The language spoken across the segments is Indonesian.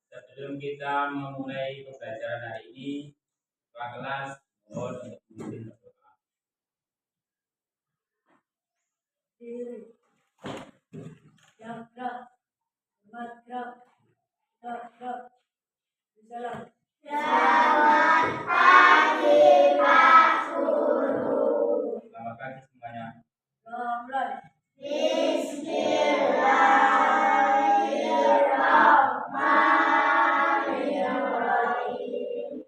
Sebelum kita memulai pembelajaran hari ini, kelas mohon untuk memimpin berdoa. Selamat pagi Pak Guru. Selamat pagi semuanya. Bismillahirrahmanirrahim.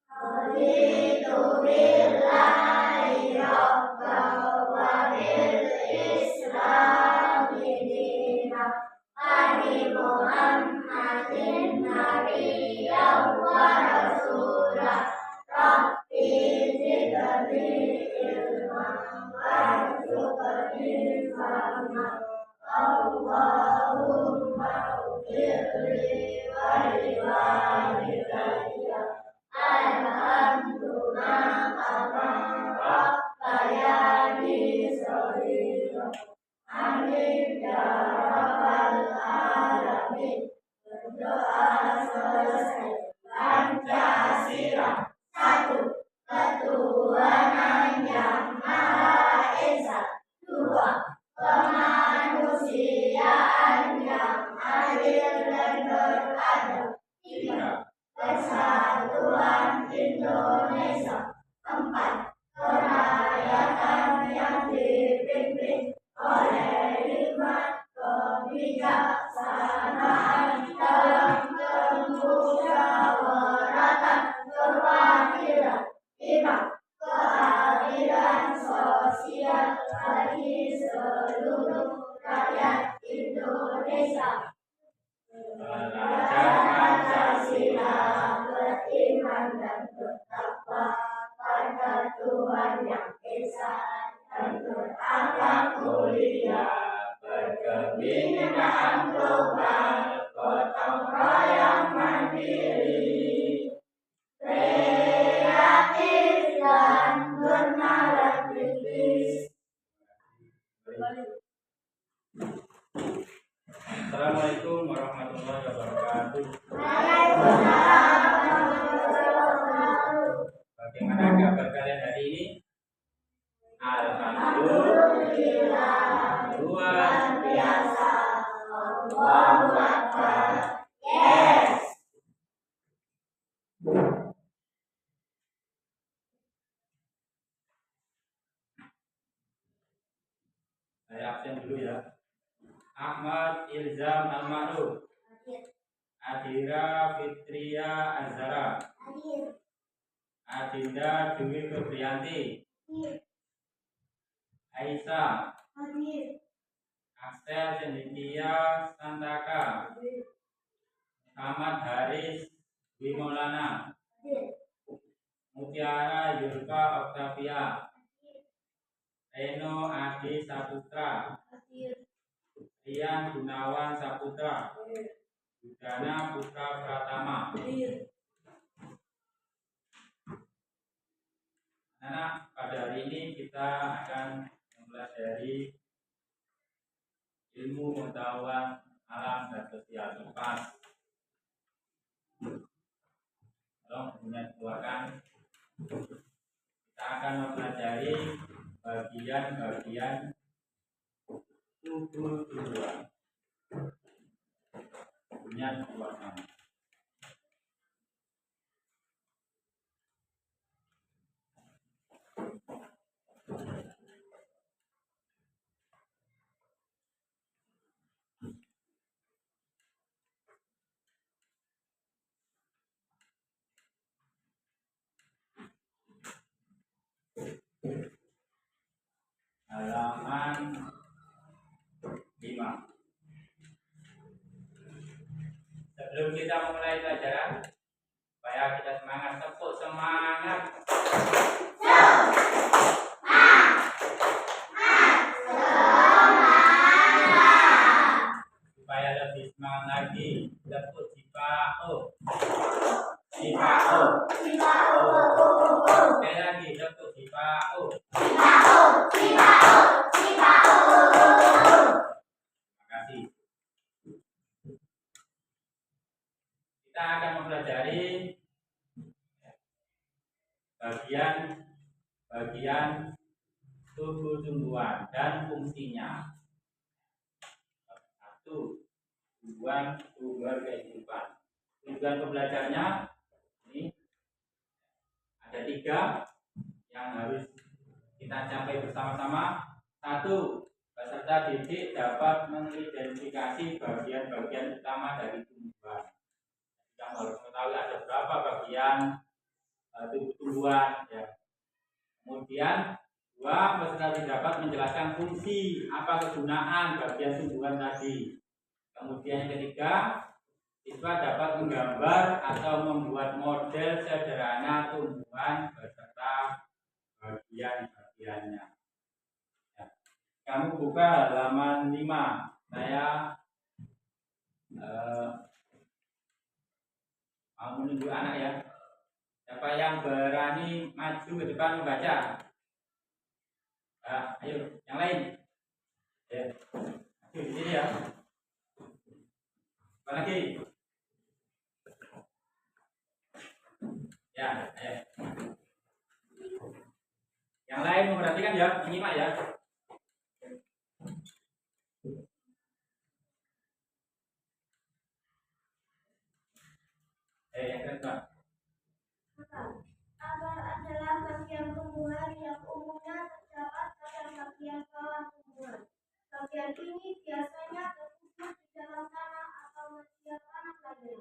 Raditu billahi rabban wa bil islami dinan wa bi Muhammadin nabiyyan wa rasulah. Rabbi zidni ilman warzuqni fahman. Allahumma ighfirli wa liwalidayya alhamdulillah kama rabbayani shaghira. Amin ya rabbal alamin. Berdoa selesai. Pancasila. Satu, ketuhanan yang Maha Esa. Dua, kemanusiaan yang adil dan beradab. Tiga, persatuan Indonesia. Empat, kerakyatan yang dipimpin oleh hikmat kebijaksanaan dalam kemusyawaratan perwakilan. Lima, keadilan sosial bagi seluruh rakyat Indonesia. Belajar Pancasila, beriman dan bertakwa pada Tuhan Yang Esa dan berakhlak mulia, berkebinekaan global, gotong royong mandiri, kreatif dan bernalar kritis. Assalamualaikum warahmatullahi wabarakatuh. Bagaimana kabar kalian hari ini? Alhamdulillah, luar biasa. Allahu Akbar. Yes. Saya absen dulu ya. Ahmad Ilzam Al-Ma'ruf. Adira Fitria Azhara. Adinda Dwi Febrianti. Aisyah. Aksel Cendikia Santaka. Muhammad Haris Wimolana. Mutiara Yulfa Octavia. Reno Adi Saputra. Rian Gunawan Saputra. Budana Putra Pratama. Anak, pada hari ini kita akan mempelajari ilmu pengetahuan alam dan sosial IPAS. Tolong kemudian keluarkan. Kita akan mempelajari bagian-bagian tubuh-tubuhan. Kemudian keluarkan. Halaman 5. Sebelum kita memulai pelajaran, supaya kita semangat, tepuk semangat. Supaya lebih semangat lagi, tepuk Cipao. Cipao. Sekali lagi, tepuk Cipao. Terima kasih. kita akan mempelajari bagian tumbuh-tumbuhan dan fungsinya. Satu, tumbuhan kehidupan. Tujuan pembelajarannya ini ada 3 yang harus kita capai bersama-sama. 1, peserta didik dapat mengidentifikasi bagian-bagian utama dari tumbuhan. Kita harus mengetahui ada berapa bagian tumbuhan. Ya. Kemudian 2, peserta dapat menjelaskan fungsi apa kegunaan bagian tumbuhan tadi. Kemudian yang ketiga, siswa dapat menggambar atau membuat model sederhana tumbuhan beserta bagian-bagiannya. Ya. Kamu buka halaman 5. Saya mau menunjuk anak ya. Siapa yang berani maju ke depan membaca? Ayo, yang lain. Ya. Maju di sini ya. Apa lagi? Ya, ayo. Yang lain memperhatikan ya, menyimak ya. Yang kedua. Akar adalah bagian tumbuhan yang umumnya terdapat pada bagian bawah tumbuhan. Bagian ini biasanya terkubur di dalam tanah atau media tanah lainnya.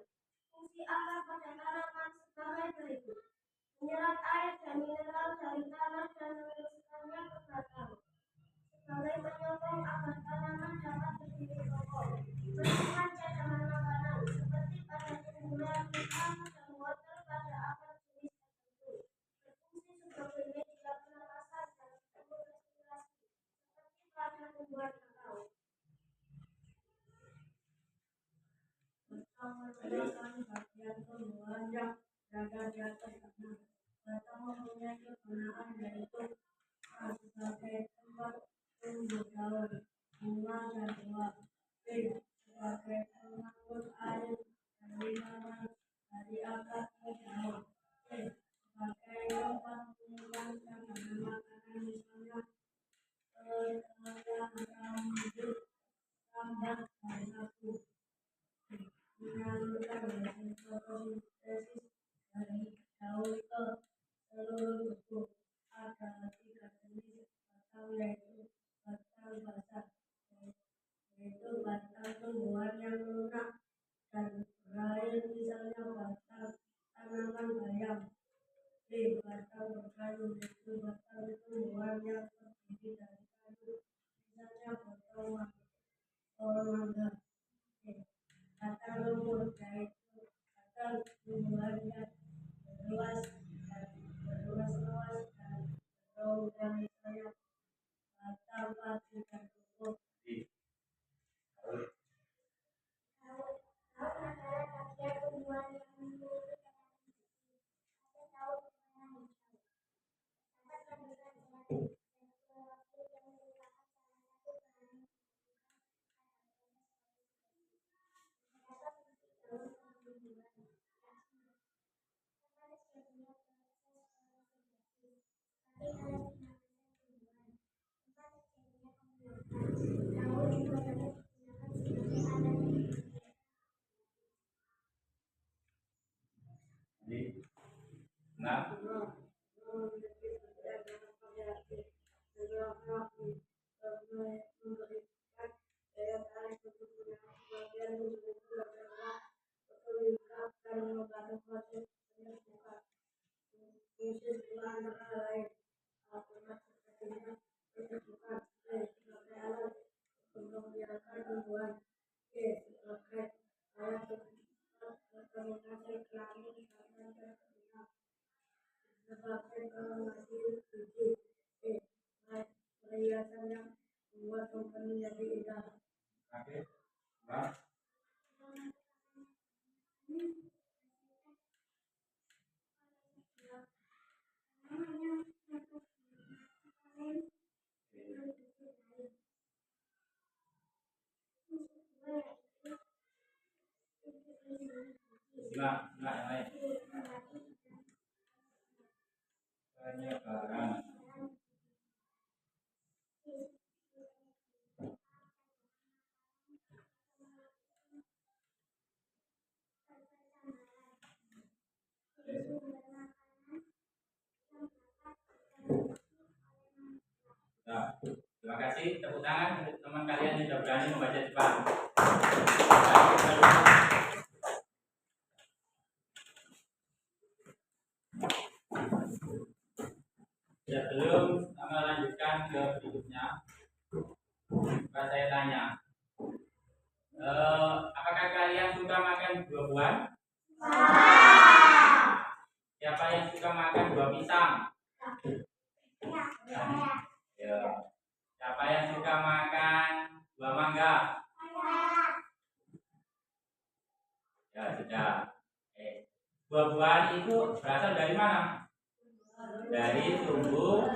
Fungsi akar pada tanaman sebagai berikut: menyerap air dan mineral dari tanah dan meneruskannya ke batang. Sebagai penyokong agar tanaman dapat berdiri kokoh. Menyimpan cadangan makanan seperti pada tumbuhan pisang dan wortel pada akar jenis tertentu. Berfungsi sebagai media pernapasan dan struktur respirasi seperti pada tumbuhan kakao. Batang merupakan bagian tumbuhan yang berada di atas tanah. Batang mempunyai kegunaan yaitu sebagai tempat tumbuh daun, bunga dan buah. B. Sebagai pengangkut air dan mineral dari akar ke daun. C. Sebagai tempat menyimpan cadangan makanan misalnya telur, hidup, tambak, dan sagu. Menyalurkan hasil fotosintesis dari daun ke seluruh tubuh. Ada 3 jenis batang yaitu batang basah, yaitu batang tumbuhan yang lunak dan berair misalnya batang tanaman bayam. B. Batang berkayu, yaitu batang tumbuhan yang terdiri dari kayu misalnya pohon mangga. Batang rumput, yaitu batang tumbuhan yang berluas-luas dan berdaun misalnya batang padi dan rumput. Daun adalah bagian tumbuhan yang memiliki cadangan gizi. Ada daun berwarna hijau. Terdapat kandungan zat klorofil yang merupakan salah satu bahan yang dibutuhkan pada proses fotosintesis. Beberapa fungsi daun tumbuhan, yakni memanas jadinya proses fotosintesis, sebagai alat pernapasan tumbuhan. Tempat terjadinya pembuatan. Daun juga dapat digunakan sebagai alat Nah, memberikan daya tarik untuk menarik bagian tubuh itu adalah pelengkap dan membantu proses penyembuhan. Fungsi kedua antara lain alternatif terjadinya penyembuhan. B. Sebagai alat untuk membiarkan tumbuhan. C. Sebagai alat berkomunikasi kelamin bahkan terkenal. Sebagai penghasil biji. E. Perhiasan yang membuat tumbuhan menjadi indah. oke. Nah, Enggak yang lain. Penyebaran. Nah, terima kasih, tepuk tangan untuk teman kalian yang sudah berani membaca Jepang. Sebelum kita lanjutkan ke berikutnya, saya tanya, apakah kalian suka makan buah-buahan? Siapa yang suka makan buah pisang? Ya. Siapa yang suka makan buah mangga? Ya sudah. Buah-buahan itu berasal dari mana? Dari tumbuh.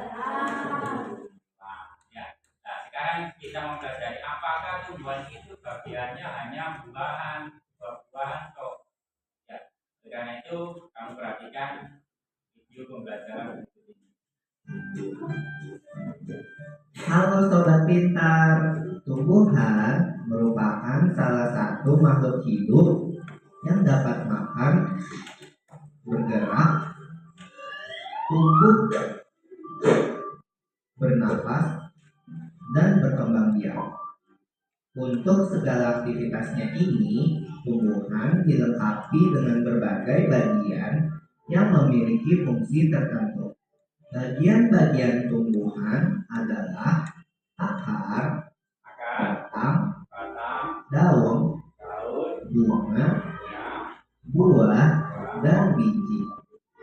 Ya. Nah, sekarang kita mempelajari apakah tumbuhan itu bagiannya hanya buah-buahan atau ya. Karena itu kamu perhatikan video pembelajaran berikut ini. Halo Sobat Pintar, tumbuhan merupakan salah satu makhluk hidup yang dapat makan, bergerak, tumbuh, bernapas, dan berkembang biak. Untuk segala aktivitasnya ini, tumbuhan dilengkapi dengan berbagai bagian yang memiliki fungsi tertentu. Bagian-bagian tumbuhan adalah akar, batang, daun, bunga, buah, dan biji.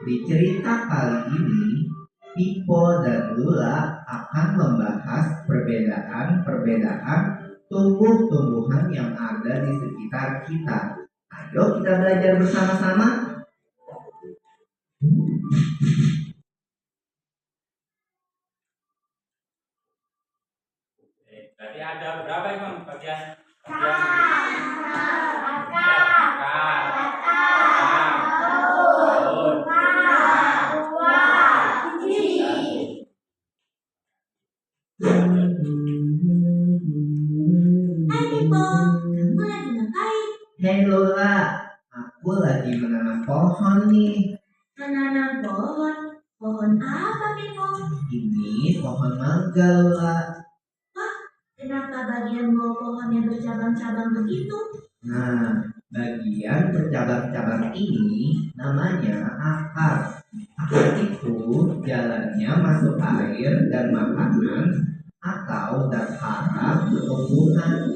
Di cerita kali ini, Pipo dan Lula akan membahas perbedaan tumbuh-tumbuhan yang ada di sekitar kita. Ayo kita belajar bersama-sama. Berarti ada berapa Imam bagian? Hei Lola, aku lagi menanam pohon nih. Menanam pohon? Pohon apa, Pipo? Ini pohon mangga, Lola. Wah, kenapa bagian bawah pohonnya bercabang-cabang begitu? Nah, bagian bercabang-cabang ini namanya akar. Akar itu jalannya masuk air dan makanan atau zat hara tumbuhan.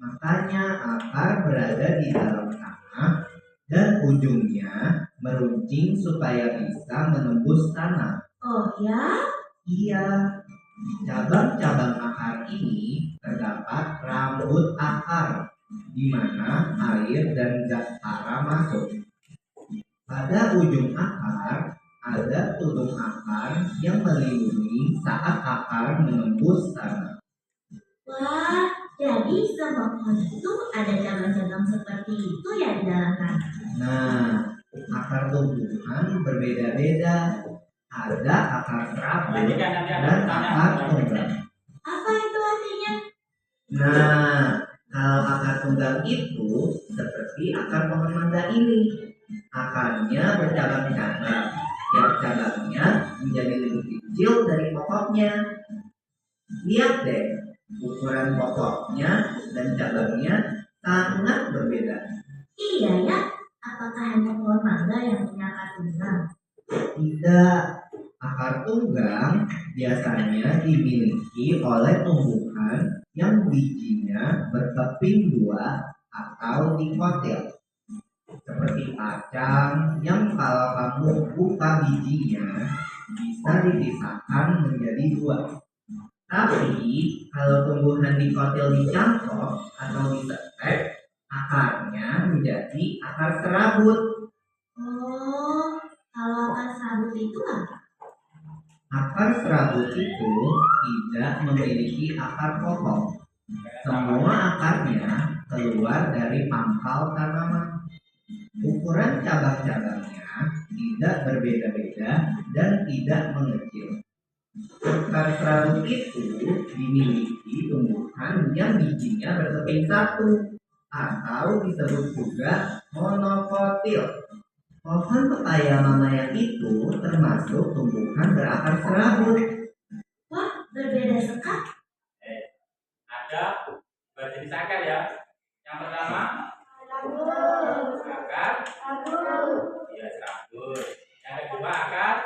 Makanya akar berada di dalam tanah dan ujungnya meruncing supaya bisa menembus tanah. Oh ya? Iya, di cabang-cabang akar ini terdapat rambut akar, di mana air dan zat hara masuk. Pada ujung akar ada tudung akar yang melindungi saat akar menembus tanah. Wah, jadi semua pohon itu ada cabang-cabang seperti itu ya di dalam tanah. Nah, akar tumbuhan berbeda-beda. Ada akar serabut dan akar tunggang. Apa itu artinya? Nah, kalau akar tunggang itu seperti akar pohon mangga ini. Akarnya bercabang-cabang. Tiap cabangnya menjadi lebih kecil dari pokoknya. Lihat deh, ukuran pokoknya dan cabangnya sangat berbeda. Iya ya, apakah hanya pohon mangga yang punya akar tunggang? Tidak, akar tunggang biasanya dimiliki oleh tumbuhan yang bijinya berkeping dua atau dikotil. Seperti kacang yang kalau kamu buka bijinya bisa dipisahkan menjadi dua. Tapi kalau tumbuhan dikotil dicangkok atau disetek, akarnya menjadi akar serabut. Oh, kalau akar serabut itu apa? Akar serabut itu tidak memiliki akar pokok. Semua akarnya keluar dari pangkal tanaman. cabang-cabangnya tidak berbeda-beda dan tidak mengecil. Akar serabut itu dimiliki tumbuhan yang bijinya berkeping satu atau disebut juga monokotil. Pohon pepaya mamaya itu termasuk tumbuhan berakar serabut. Wah, berbeda sekali. Ada dua jenis akar ya. Yang pertama akar ya serabut. Yang kedua akar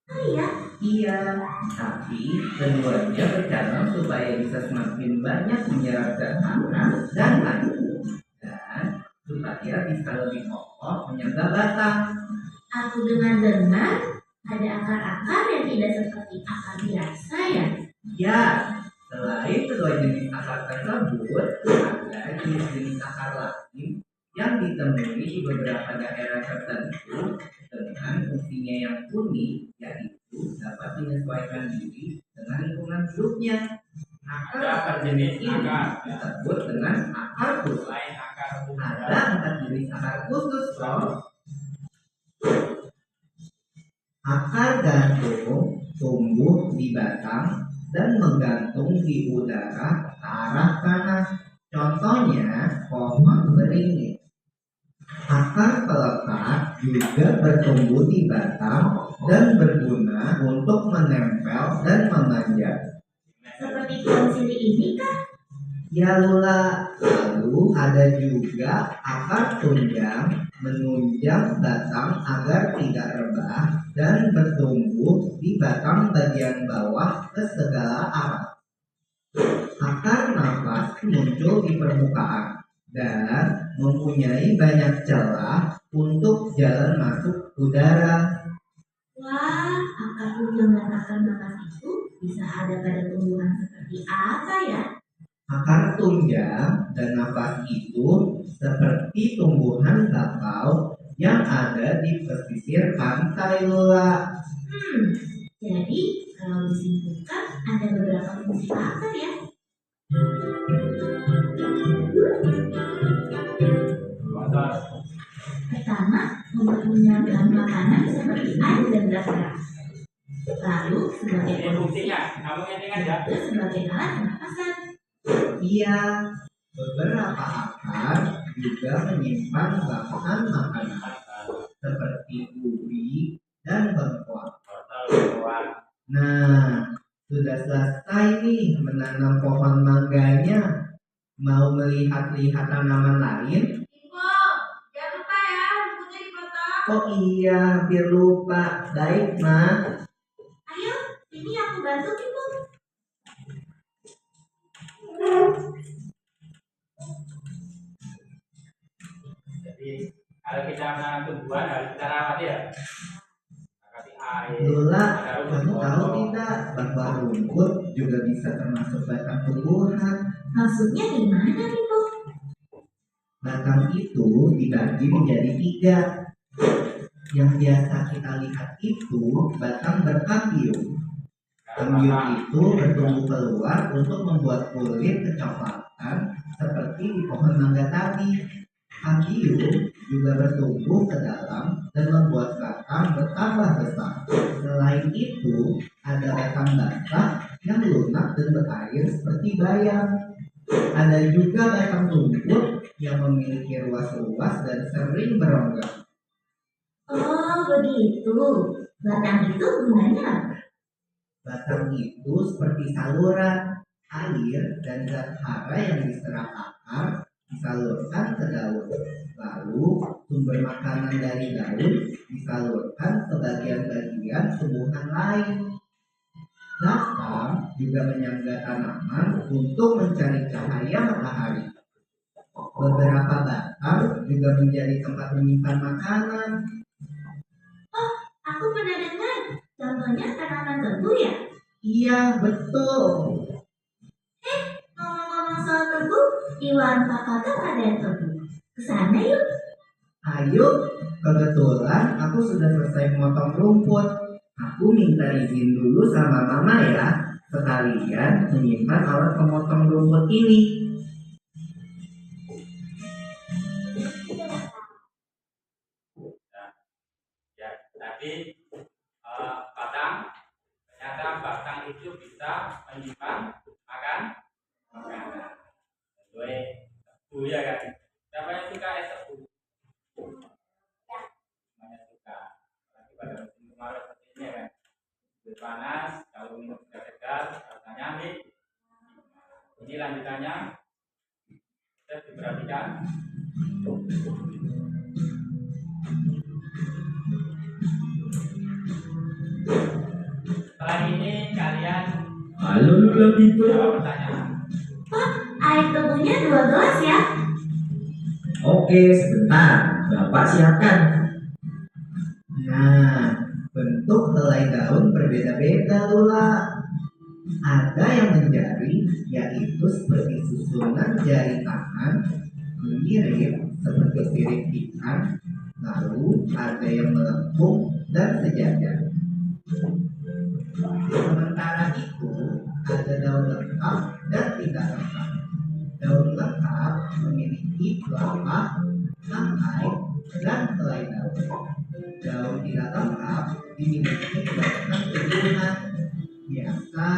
Oh iya, Iya, tapi keduanya bercabang supaya bisa semakin banyak menyerap zat tanah dan air dan supaya bisa lebih kokoh menyangga batang. aku dengar-dengar ada akar-akar yang tidak seperti akar biasa ya. Ya, selain kedua jenis akar tersebut, ada jenis-jenis akar lain yang ditemui di beberapa daerah tertentu dengan fungsinya yang unik, yaitu dapat menyesuaikan diri dengan lingkungan hidupnya. ada berjenis ini akar ya. disebut dengan akar khusus. Selain akar Ada 4 jenis akar khusus loh. Akar gantung tumbuh di batang dan menggantung di udara ke arah kanan. Contohnya pohon beringin. Akar pelekat juga bertumbuh di batang dan berguna untuk menempel dan memanjat. Seperti pohon sili ini kan? Ya Lula, lalu ada juga akar tunjang menunjang batang agar tidak rebah dan bertumbuh di batang bagian bawah ke segala arah. Akar nafas muncul di permukaan dan mempunyai banyak celah untuk jalan masuk udara. Wah, akar ujung dan akar napas itu bisa ada pada tumbuhan seperti apa ya? Akar tunjang dan nafas itu seperti tumbuhan bakau yang ada di pesisir pantai Lula. Jadi kalau disimpulkan ada beberapa fungsi akar ya. motor. Pertama, untuk menyerap makanan seperti air dan gas keras. Lalu sebagai Ini fungsinya, kamu ingat ya. juga sebagai alat pernapasan. Iya, beberapa akar juga menyimpan bahan makanan seperti ubi dan bengkoang. Wortel, bawang. Nah, sudah selesai nih menanam pohon mangganya. Mau melihat-lihat tanaman lain? Ibu, jangan lupa ya, bukunya dipotong. Oh iya, hampir lupa. Baik, Ma. Ayo, ini aku bantu ibu. Jadi kalau kita menanam tumbuhan harus kita rawat ya. Kita kasih air. Lula, ada rumput kamu tahu potong. tidak bahwa rumput juga bisa termasuk batang tumbuhan? Maksudnya gimana ibu? Batang itu dibagi menjadi 3. Yang biasa kita lihat itu batang berkambium. Kambium itu bertumbuh keluar untuk membuat kulit kecoklatan seperti di pohon mangga tadi. Kambium juga bertumbuh ke dalam dan membuat batang bertambah besar. Selain itu, ada batang basah yang lunak dan berair seperti bayam. Ada juga batang tumpul yang memiliki ruas-ruas dan sering berongga. Oh begitu. Batang itu gunanya apa? Batang itu seperti saluran air dan zat hara yang diserap akar disalurkan ke daun. Lalu sumber makanan dari daun disalurkan ke bagian-bagian tumbuhan lain. Batang juga menyangga tanaman untuk mencari cahaya matahari. Beberapa batang juga menjadi tempat menyimpan makanan. Aku pernah dengar. Contohnya tanaman tebu ya. Iya, betul. Ngomong-ngomong soal tebu, di warung Pak Kakak ada yang tebu. Kesana yuk. Ayo, kebetulan aku sudah selesai memotong rumput. Aku minta izin dulu sama mama ya, sekalian menyimpan alat pemotong rumput ini. tadi batang. Ternyata batang itu bisa menyimpan makanan. Gue tebu ya kan. Siapa yang suka es tebu? Semuanya suka. Apalagi pada musim kemarau seperti ini ya kan. Panas, kalau minum sudah segar, rasanya nih. Ini lanjutannya, kita diperhatikan. Setelah ini kalian jawab pertanyaan. Pak, air tebunya 2 gelas ya? Oke, sebentar. Bapak siapkan. Nah, bentuk helai daun berbeda-beda, Lula. Ada yang menjari, yaitu seperti susunan jari tangan, mirip seperti sirip ikan, lalu ada yang melengkung dan sejajar. Sementara itu, ada daun lengkap dan tidak lengkap. Daun lengkap memiliki telapak, tangkai, dan helai daun. Daun tidak lengkap dimiliki batang tumbuhan. Biasa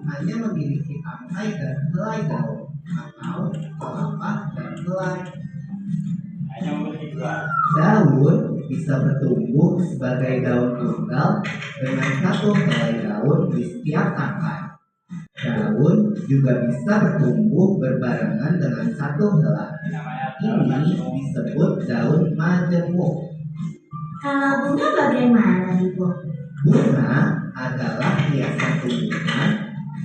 hanya memiliki tangkai dan helai daun atau telapak dan helai. Hanya memiliki 2. Daun bisa bertumbuh sebagai daun tunggal dengan 1 helai daun di setiap tangkai. Daun juga bisa bertumbuh berbarengan dengan 1 helai. Ini disebut daun majemuk. Kalau bunga bagaimana, Ibu? Bunga adalah hiasan tumbuhan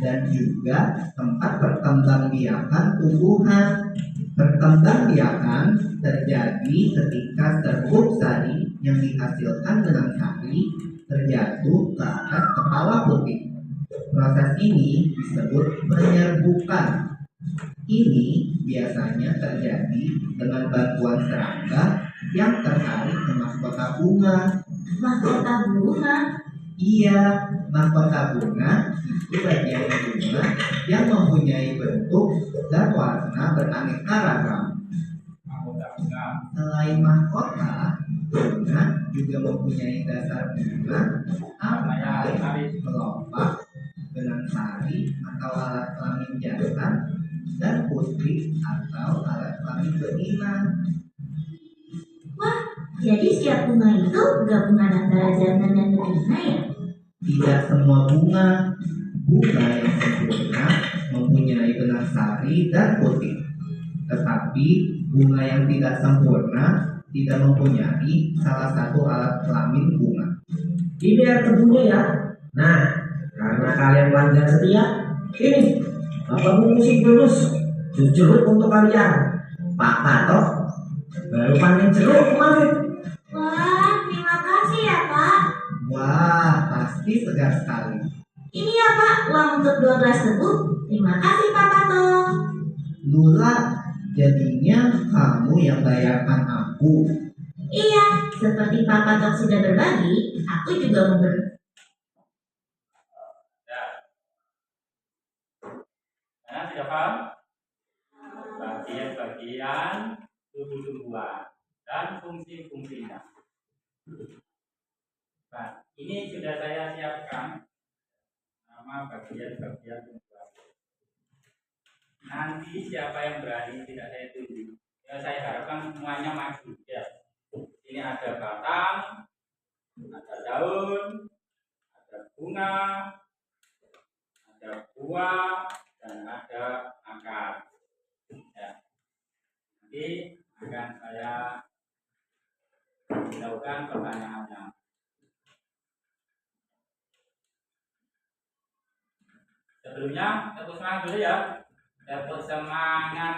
dan juga tempat perkembangbiakan tumbuhan. Perkembangbiakan terjadi ketika serbuk sari yang dihasilkan dengan sari terjatuh ke atas kepala putih. Proses ini disebut penyerbukan. Ini biasanya terjadi dengan bantuan serangga yang tertarik ke mahkota bunga. Mahkota bunga? Iya, mahkota bunga itu bagian bunga yang mempunyai bentuk dan warna beraneka ragam. Selain mahkota, bunga juga mempunyai dasar bunga, angkai, kelopak, benang sari atau alat kelamin jantan, dan putri atau alat kelamin betina. Wah, jadi setiap bunga itu gabungan antara jantan dan betina ya? Tidak semua bunga. Bunga yang sempurna mempunyai benang sari dan putih. Tetapi bunga yang tidak sempurna tidak mempunyai salah satu alat kelamin bunga. Ini air tebunya ya. Nah, karena kalian pelanggan setia, ini Bapak musik bonus jeruk untuk kalian. Pak Patok baru panen jeruk kemarin. Wah, terima kasih ya, Pak. Wah, pasti segar sekali. Ini ya, Pak, uang untuk 2 gelas tebu. Terima kasih, Pak Pato. Lula, jadinya kamu yang bayarkan aku. Iya, seperti Pak Patok sudah berbagi, aku juga mau Nah, sudah paham? Bagian-bagian tubuh tumbuhan dan fungsi-fungsinya. Nah, ini sudah saya siapkan nama bagian-bagian tumbuhan. Nanti siapa yang berani tidak saya tunjuk, ya saya harapkan semuanya maju. Ya, ini ada batang, ada daun, ada bunga, ada buah, dan ada akar. Ya. Nanti akan saya lakukan pertanyaannya. Sebelumnya tepuk semangat dulu ya. Tepuk semangat.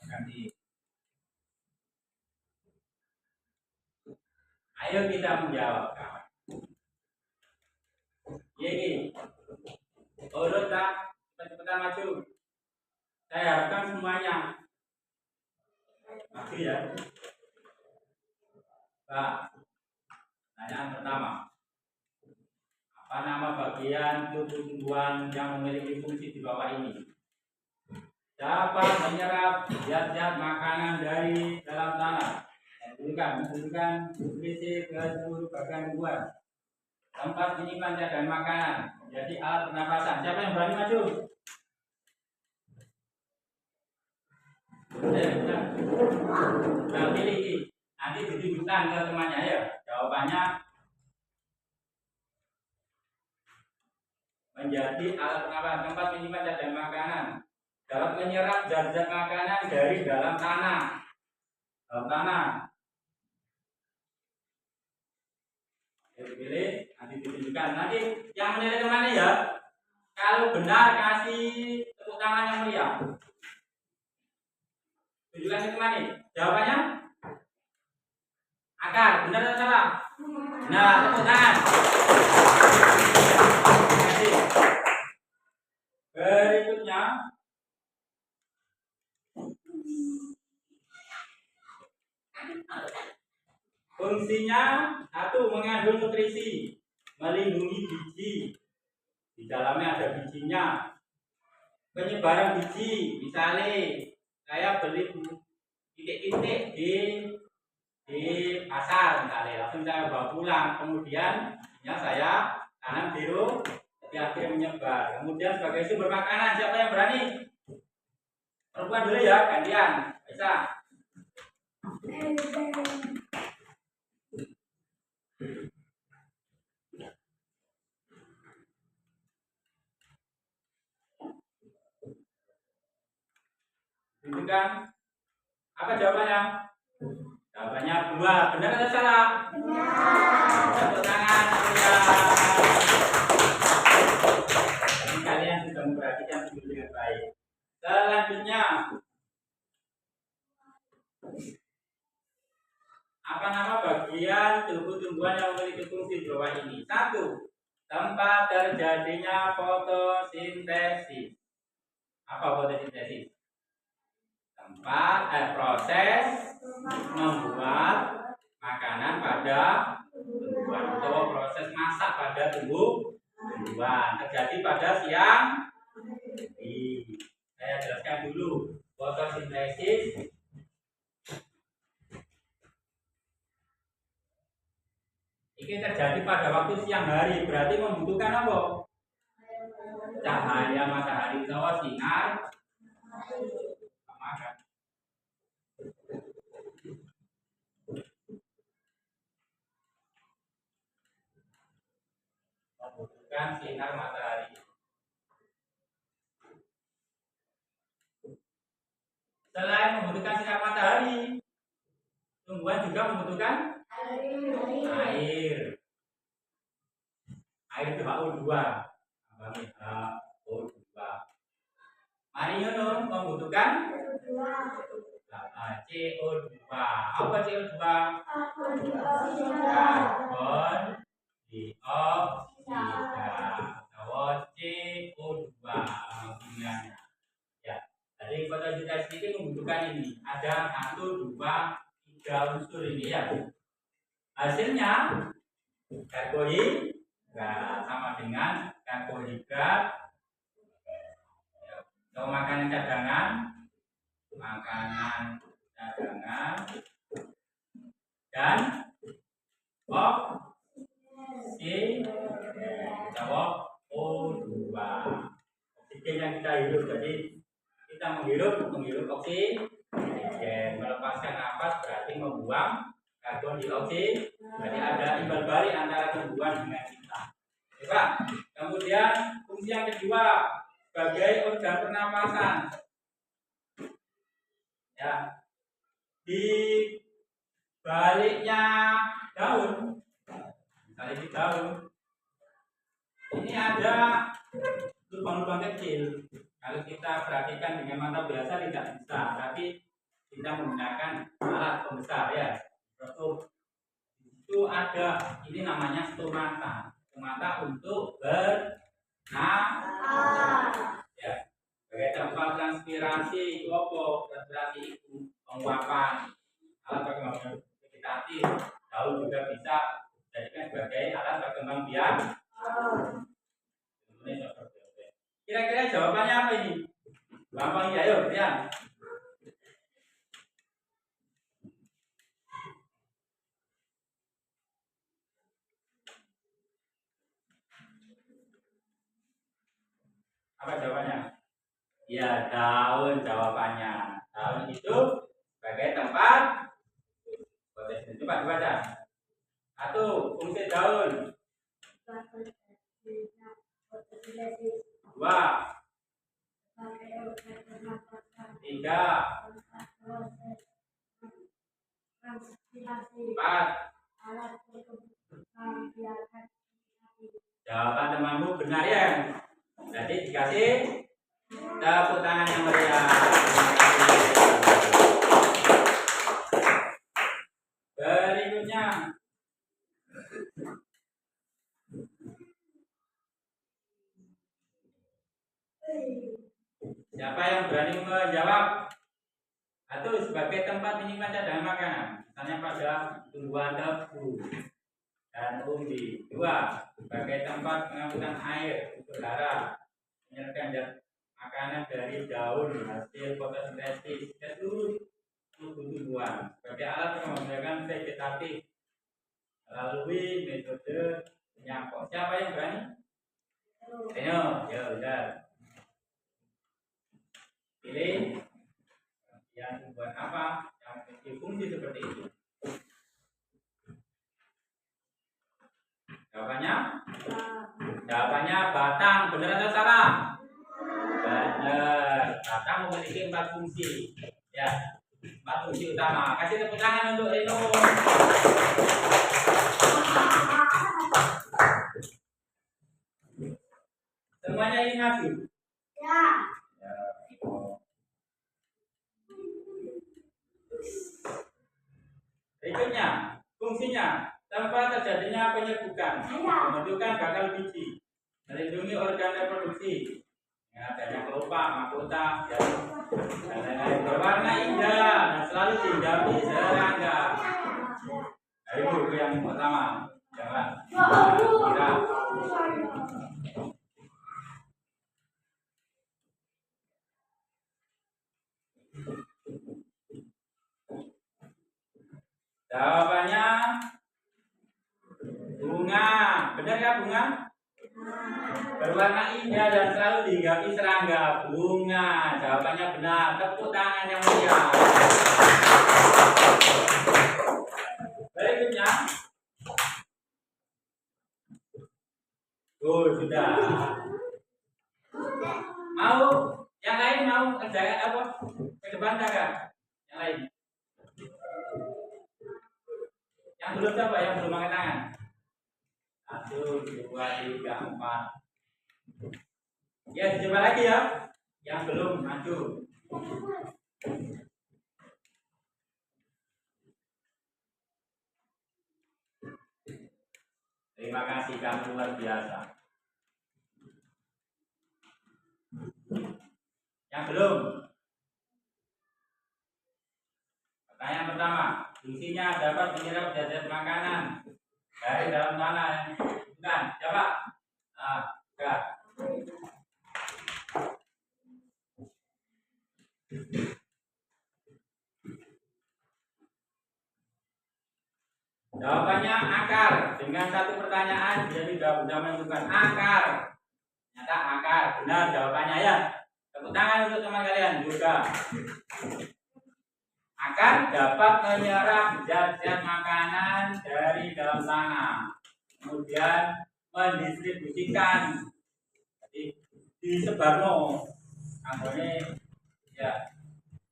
Ganti. Ayo kita menjawab, kawan. Ini urut tak, cepat-cepat maju. Saya harapkan semuanya maju ya. Pak, pertanyaan pertama. Apa nama bagian tubuh tumbuhan yang memiliki fungsi di bawah ini? dapat menyerap zat-zat makanan dari dalam tanah. Menunjukkan nutrisi ke seluruh bagian tubuh. Tempat menyimpan cadangan makanan menjadi alat pernapasan. Siapa yang berani maju? Nah, pilih. Nanti ditunjukkan ke temannya ya. Jawabannya menjadi alat pernapasan, tempat menyimpan cadangan makanan, dapat menyerap zat-zat makanan dari dalam tanah. Pilih, nanti ditunjukkan. Nanti yang menilai kemana ya? Kalau benar kasih tepuk tangan yang meriah. Tunjukkan ke kemana? Jawabannya akar. Benar atau salah? Nah, tepuk tangan. Terima kasih. Berikutnya, fungsinya satu, mengandung nutrisi, melindungi biji. Di dalamnya ada bijinya. Penyebaran biji, misalnya saya beli titik-titik di pasar, misalnya langsung saya bawa pulang, kemudian saya tanam di rumah, jadi akhirnya menyebar. Kemudian sebagai sumber makanan, siapa yang berani? Perempuan dulu ya, gantian. Bisa. Tunjukkan. Apa jawabannya? Jawabannya buah. Benar atau salah? Benar. Tepuk tangan. Jadi kalian sudah memperhatikan itu dengan baik. Selanjutnya, apa nama bagian tubuh tumbuhan yang memiliki fungsi di bawah ini? Satu, tempat terjadinya fotosintesis. Apa fotosintesis? Proses membuat makanan pada tumbuhan atau proses masak pada tumbuhan terjadi pada siang. Saya jelaskan dulu. Fotosintesis ini terjadi pada waktu siang hari, berarti membutuhkan apa? Cahaya matahari atau sinar makan. Membutuhkan sinar matahari. Selain membutuhkan sinar matahari, tumbuhan juga membutuhkan air. Air itu HO2. HO2. Marinyono membutuhkan CO2. Apa CO2? Karbon dioksida atau CO2 hubungannya. Ya, jadi fotosintesis ini membutuhkan ini. Ada 1, 2, 3 unsur ini ya. Hasilnya karbohidrat sama dengan karbohidrat. Kalau makanan cadangan dan oksigen O2. Oksigen yang kita hirup, jadi kita menghirup oksigen, melepaskan nafas berarti membuang karbon dioksida. Jadi ada imbal balik antara tumbuhan dengan kita. Coba. Kemudian fungsi yang kedua sebagai organ pernapasan. Ya. Di baliknya daun, misalnya di daun, ini ada lubang-lubang kecil. Kalau kita perhatikan dengan mata biasa tidak bisa, tapi kita menggunakan alat pembesar ya. Itu ada, ini namanya stomata. Stomata untuk bernapas. Ya. Sebagai tempat transpirasi itu apa? Transpirasi itu penguapan. Alat perkembangan vegetatif. Daun juga bisa dijadikan sebagai alat perkembang biak. Kira-kira jawabannya apa ini? Gampang ya, ayo, ya. Apa jawabannya? Ya, daun jawabannya. Daun itu sebagai tempat. Coba dibaca. Satu, fungsi daun. Dua, tiga, empat. Jawaban temanmu benar ya. Jadi dikasih tepuk tangan yang meriah. Berikutnya, siapa yang berani menjawab? Satu, sebagai tempat menyimpan cadangan makanan, misalnya pada tumbuhan tebu dan umbi. Dua, sebagai tempat pengangkutan air untuk darah, menyerahkan makanan dari daun hasil fotosintesis ke seluruh tubuh tumbuhan sebagai alat pengembangan vegetatif melalui metode penyangkut. Siapa yang berani? Ayo, ya udah. Pilih yang tumbuhan apa yang memiliki fungsi seperti itu. Jawabannya batang. Benar atau salah? Benar. Batang memiliki 4 fungsi. Ya, 4 fungsi utama. Kasih tepuk tangan untuk Rino. Semuanya ini ngaku? Ya. Ya. Berikutnya, fungsinya tempat terjadinya penyerbukan, pembentukan bakal biji, melindungi organ reproduksi, adanya kelopak, mahkota, dan lain-lain. Berwarna indah dan selalu dihinggapi serangga. Itu yang pertama. Jangan kira. Jawabannya bunga. Benar ya bunga? Berwarna indah dan selalu dihinggapi serangga. Bunga. Jawabannya benar. Tepuk tangan yang mulia. Berikutnya. Sudah. Mau? Yang lain mau kerjakan apa? Ke depan enggak? Yang lain. Yang belum siapa? Yang belum angkat tangan? 1, 2, 3, 4. Ya, dicoba lagi ya. Yang belum maju. Terima kasih, kamu luar biasa. Yang belum. Pertanyaan pertama, fungsinya dapat menyerap zat makanan dari dalam tanah. Bukan, coba. Nah, enggak. Jawabannya akar. Dengan satu pertanyaan dia tidak bisa menentukan akar. Ternyata akar. Benar jawabannya ya. Tepuk tangan untuk teman kalian juga. Akar dapat menyerap zat-zat makanan dari dalam tanah, kemudian mendistribusikan, jadi disebarno, anggone ya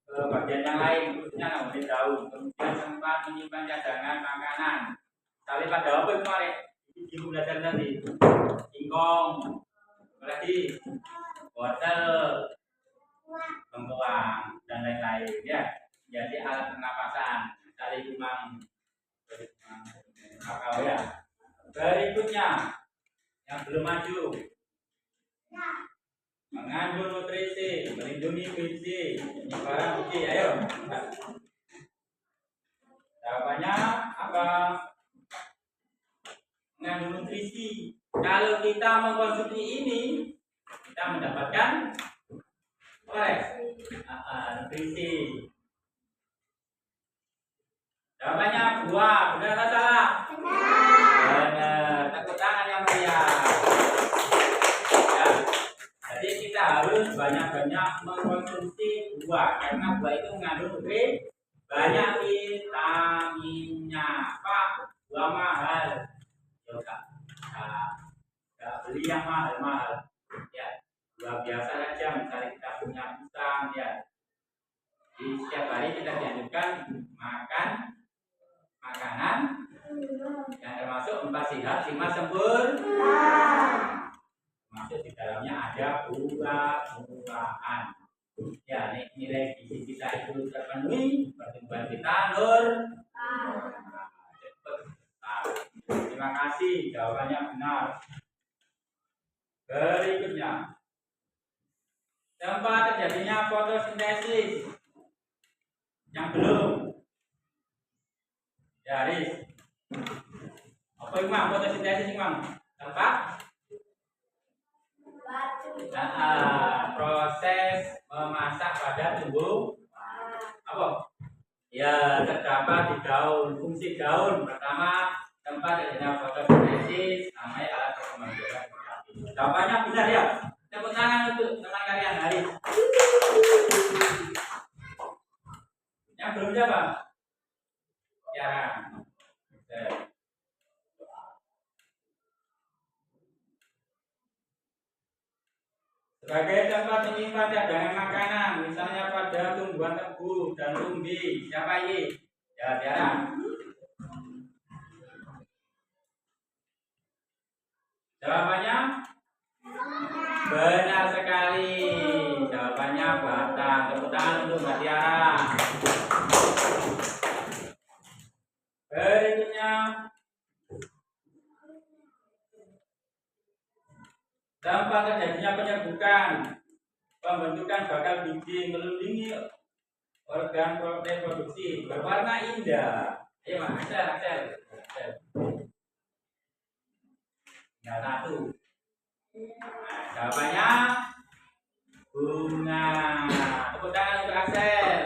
ke bagian yang lain, khususnya anggone daun, kemudian tempat menyimpan cadangan makanan. Kali pada apa kemarin? Ibu belajar tadi, singkong, berarti wortel, bengkoang dan lain-lain ya. Jadi alat pernapasan tali kumang kakao ya. Berikutnya yang belum maju, mengandung nutrisi, melindungi biji, penyebaran biji. Ayo, jawabannya apa? Mengandung nutrisi. Kalau kita mengkonsumsi ini, kita mendapatkan Nutrisi. Jawabannya buah. Benar atau salah? Benar. Tepuk tangan yang meriah. Ya. Jadi kita harus banyak-banyak mengkonsumsi buah karena buah itu mengandung banyak vitaminnya. Pak, buah mahal. Yoga. Nggak beli yang mahal-mahal. Ya, buah biasa aja. Misalnya kita punya pisang, ya. Di setiap hari kita dianjurkan makan makanan yang termasuk 4 sehat 5 sempurna. Masuk di dalamnya ada buah-buahan. Ya, nilai gizi kita itu terpenuhi, pertumbuhan kita cepat. Terima kasih, jawabannya benar. Berikutnya, tempat terjadinya fotosintesis yang belum. Ya, Riz. Apa Imam fotosintesis Imam? Tempat? Proses memasak pada tumbuh apa? Ya, terdapat di daun. Fungsi daun pertama tempat terjadinya fotosintesis, namanya alat perkembangan biak. Jawabannya benar ya. Tepuk tangan untuk teman kalian hari. Yang belum jawab? Jarang. Sebagai tempat menyimpan cadangan makanan, misalnya pada tumbuhan tebu dan umbi, siapa ini? Ya, jarang. Jawabannya benar sekali. Jawabannya batang. Tepuk tangan untuk Mbak Tiara. Berikutnya, tempat terjadinya penyerbukan, pembentukan bakal biji melindungi organ reproduksi berwarna indah. Ayo Mas, Axel. Tinggal satu. Nah, jawabannya bunga. Tepuk tangan untuk Axel.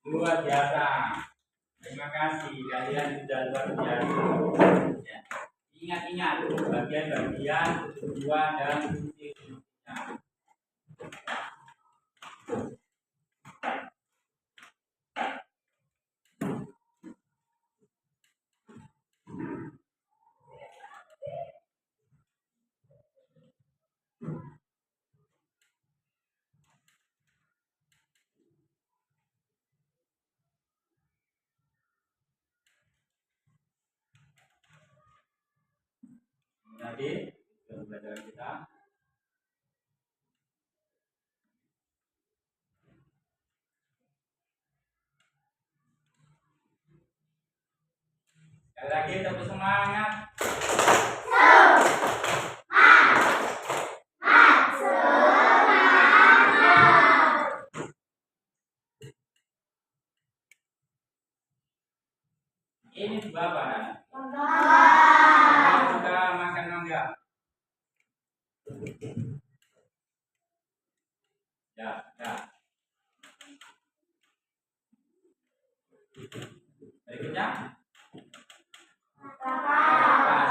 Luar biasa. Terima kasih kalian sudah luar biasa. Ya. Ingat-ingat bagian-bagian tujuan dan fungsi-fungsinya. Nanti pembelajaran kita sekali lagi tetap semangat. Ini buah apa? Suka makan mangga. Ya. Berikutnya.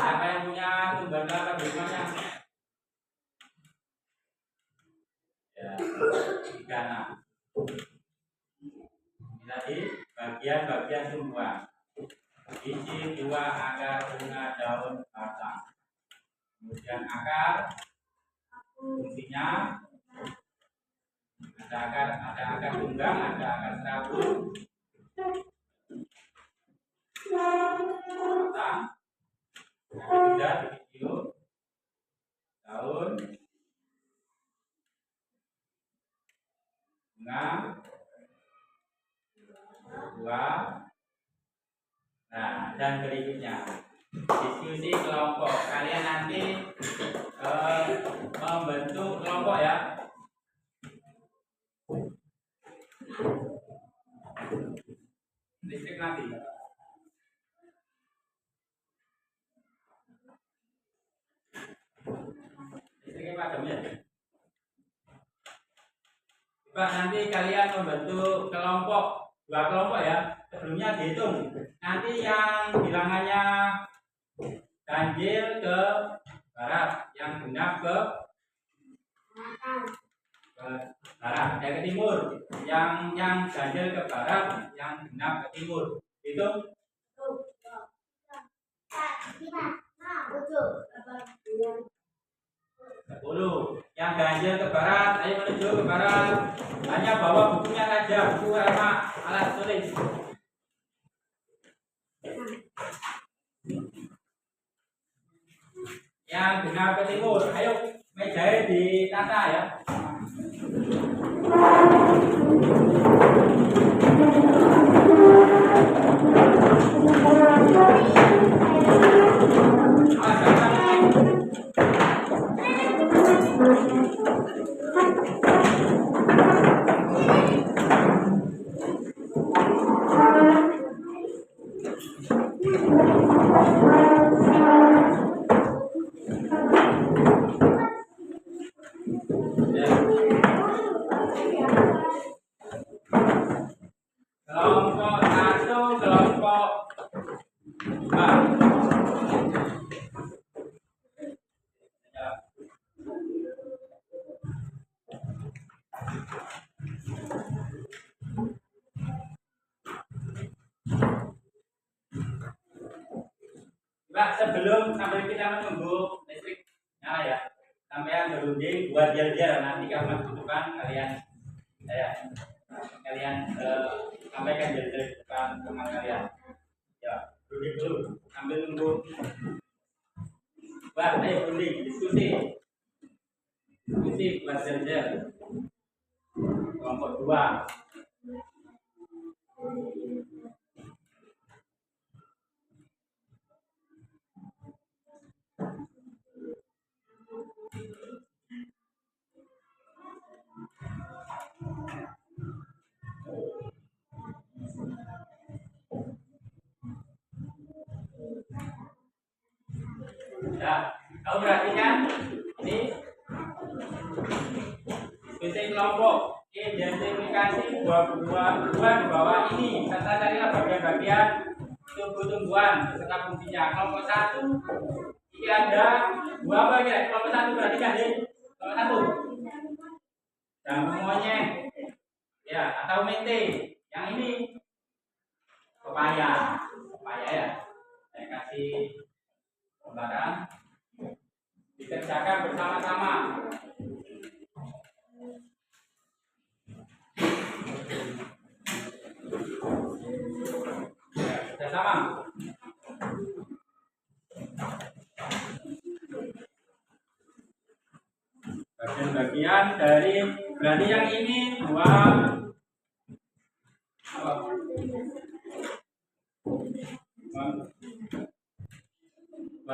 Siapa yang punya tumbuhan kelapa di rumahnya? Ya, Gana. Ini tadi bagian-bagian tumbuhan. Biji, buah, akar, bunga, daun, batang. Kemudian akar, fungsinya ada akar tunggang, ada akar serabut, batang, ada di video, daun, bunga, buah. Nah, dan berikutnya diskusi kelompok. Kalian nanti membentuk kelompok ya. Listrik mati. Listriknya padam ya. Pak, nanti kalian membentuk kelompok, 2 kelompok ya. Sebelumnya dihitung. Nanti yang bilangannya ganjil ke barat, yang genap ke barat, ke timur. Yang ganjil ke barat, yang genap ke timur. Hitung 10. Yang ganjil ke barat, ayo menuju ke barat. Hanya bawa bukunya saja, buku sama alat tulis. Yang genap ke timur, ayo mejanya ditata ya. Kelompok 1, kelompok 2. Mbak, sebelum sampai kita menunggu listrik nyala ya, sampai berunding buat jel-jel. Nanti kalau dibutuhkan kalian sampaikan jel-jel di depan teman kalian. Ya, berunding dulu sambil nunggu. Mbak, ayo berunding, diskusi buat jel-jel. Kelompok 2. Ya, kamu perhatikan ini diskusi kelompok. Identifikasi buah-buahan di bawah ini serta carilah bagian-bagian tumbuh-tumbuhan beserta fungsinya. Kelompok 1 ini ada buah apa ya? Kelompok 1 perhatikan deh. Kelompok 1 jambu monyet ya atau mente. Yang ini pepaya ya. Saya kasih gambaran, dikerjakan bersama-sama. Ya, bersama. Bagian-bagian dari berarti yang ini buah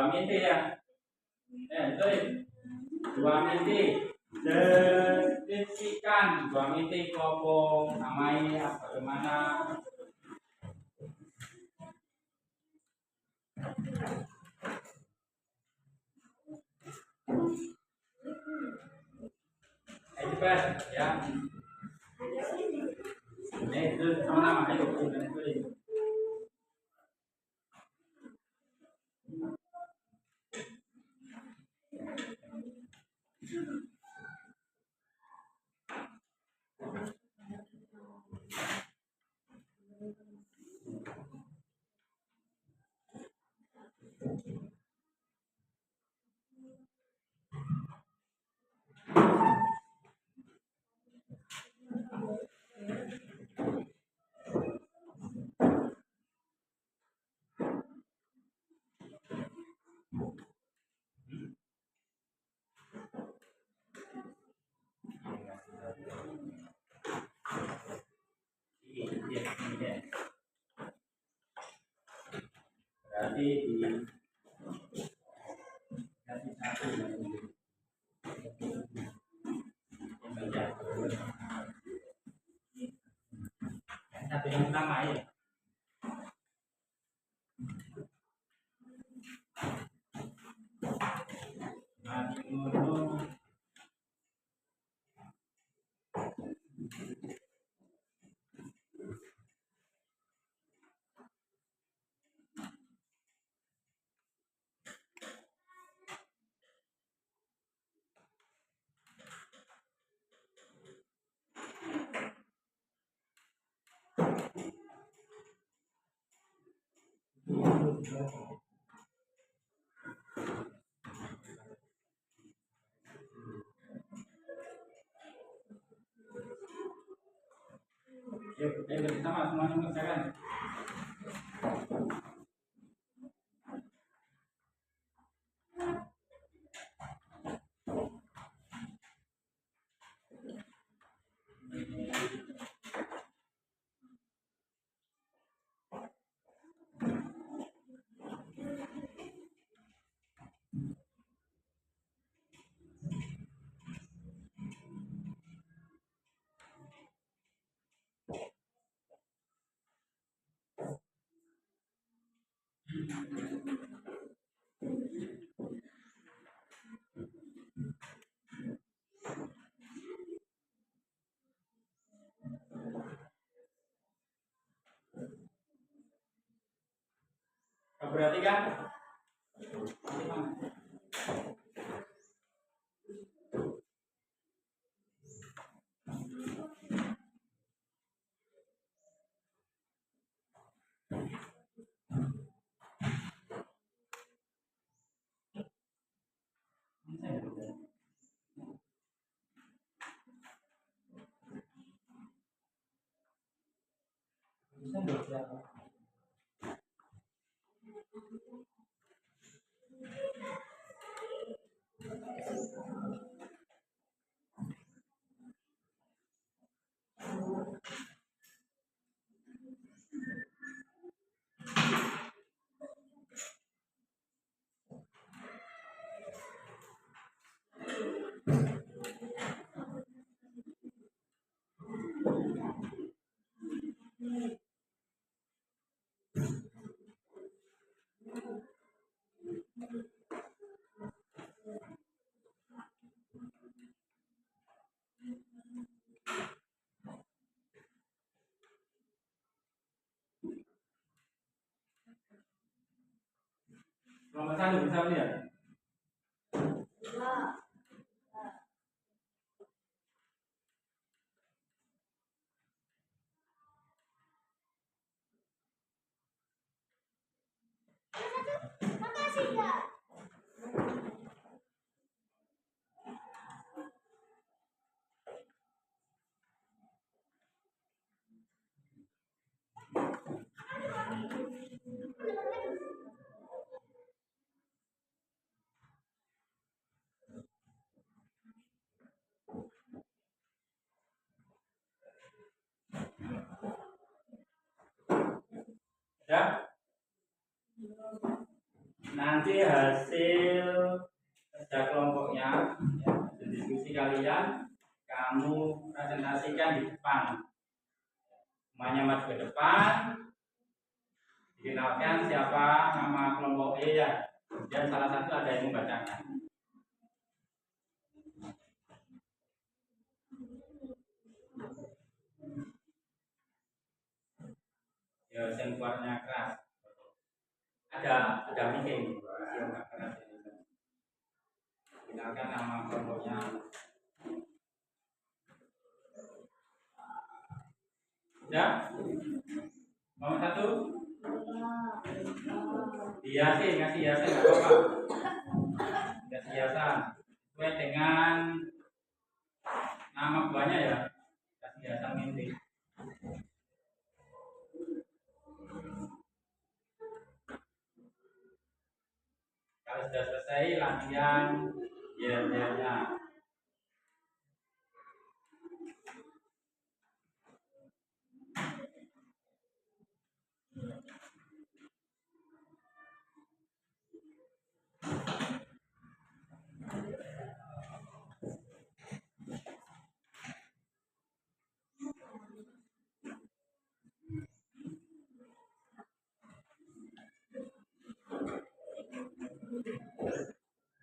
mente ya. Itu buah mente. Deskripsikan buah mente kelompok namanya bagaimana. Cepat ya. Ini itu sama-sama ayo tulis. Berarti kasih satu yang utama ya. Mati gunung Yuk, ayo bersama semuanya mengerjakan. Kau perhatikan? Nomor 1 bisa melihat? Makasih, Kak. Ya. Nanti hasil kerja kelompoknya, ya, hasil diskusi kalian, kamu presentasikan di depan. Semuanya maju ke depan, dikenalkan siapa nama kelompok E ya, dan salah satu ada yang membacakan. Ya, yang suaranya keras. Ada meeting, yang nggak keras ini. Kenalkan nama kelompoknya. Ya, nomor 1. Hiasin, ngasih hiasan nggak apa-apa. Ngasih hiasan sesuai dengan nama buahnya ya. Kasih hiasan inti. Kalau sudah selesai latihan ya.